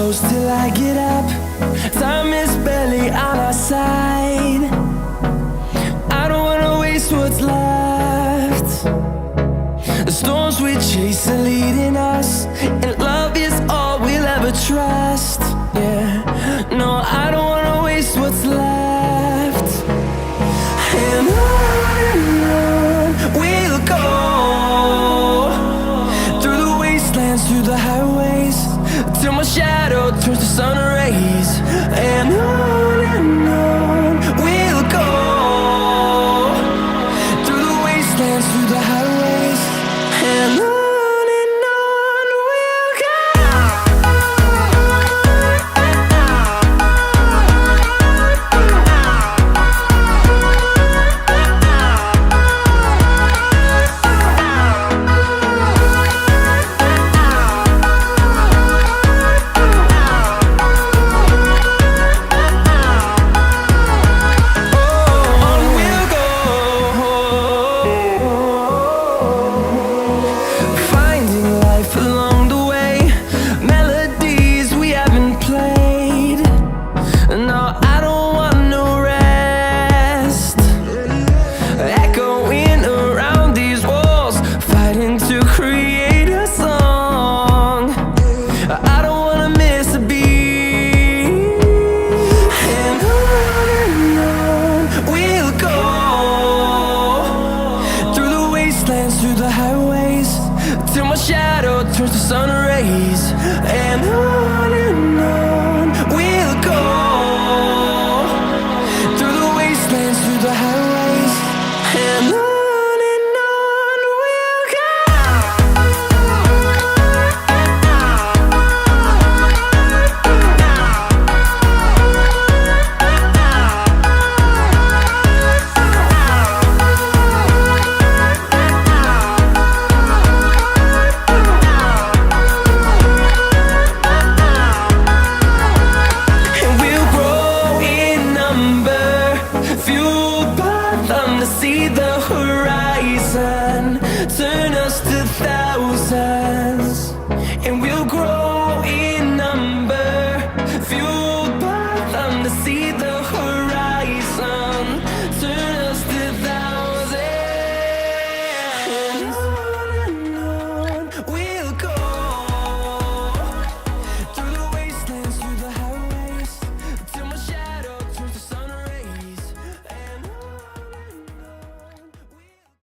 close till I get up. Time is barely on our side. I don't wanna waste what's left. The storms we chase are leading us, and love is all we'll ever trust. Yeah, no, I don't wanna waste what's left. And on we'll go, through the wastelands, through the highways, till my shadow turns to sun rays. And on we'll go, through the wastelands, through the highways, and on we'll go. To create a song, I don't wanna miss a beat. And on we'll go, through the wastelands, through the highways, till my shadow turns to sun rays. And on we'll go, through the wastelands, through the highways, and on. Fueled by them to see the horizon, turn us to thousands, and we'll grow in number. Fueled by them to see the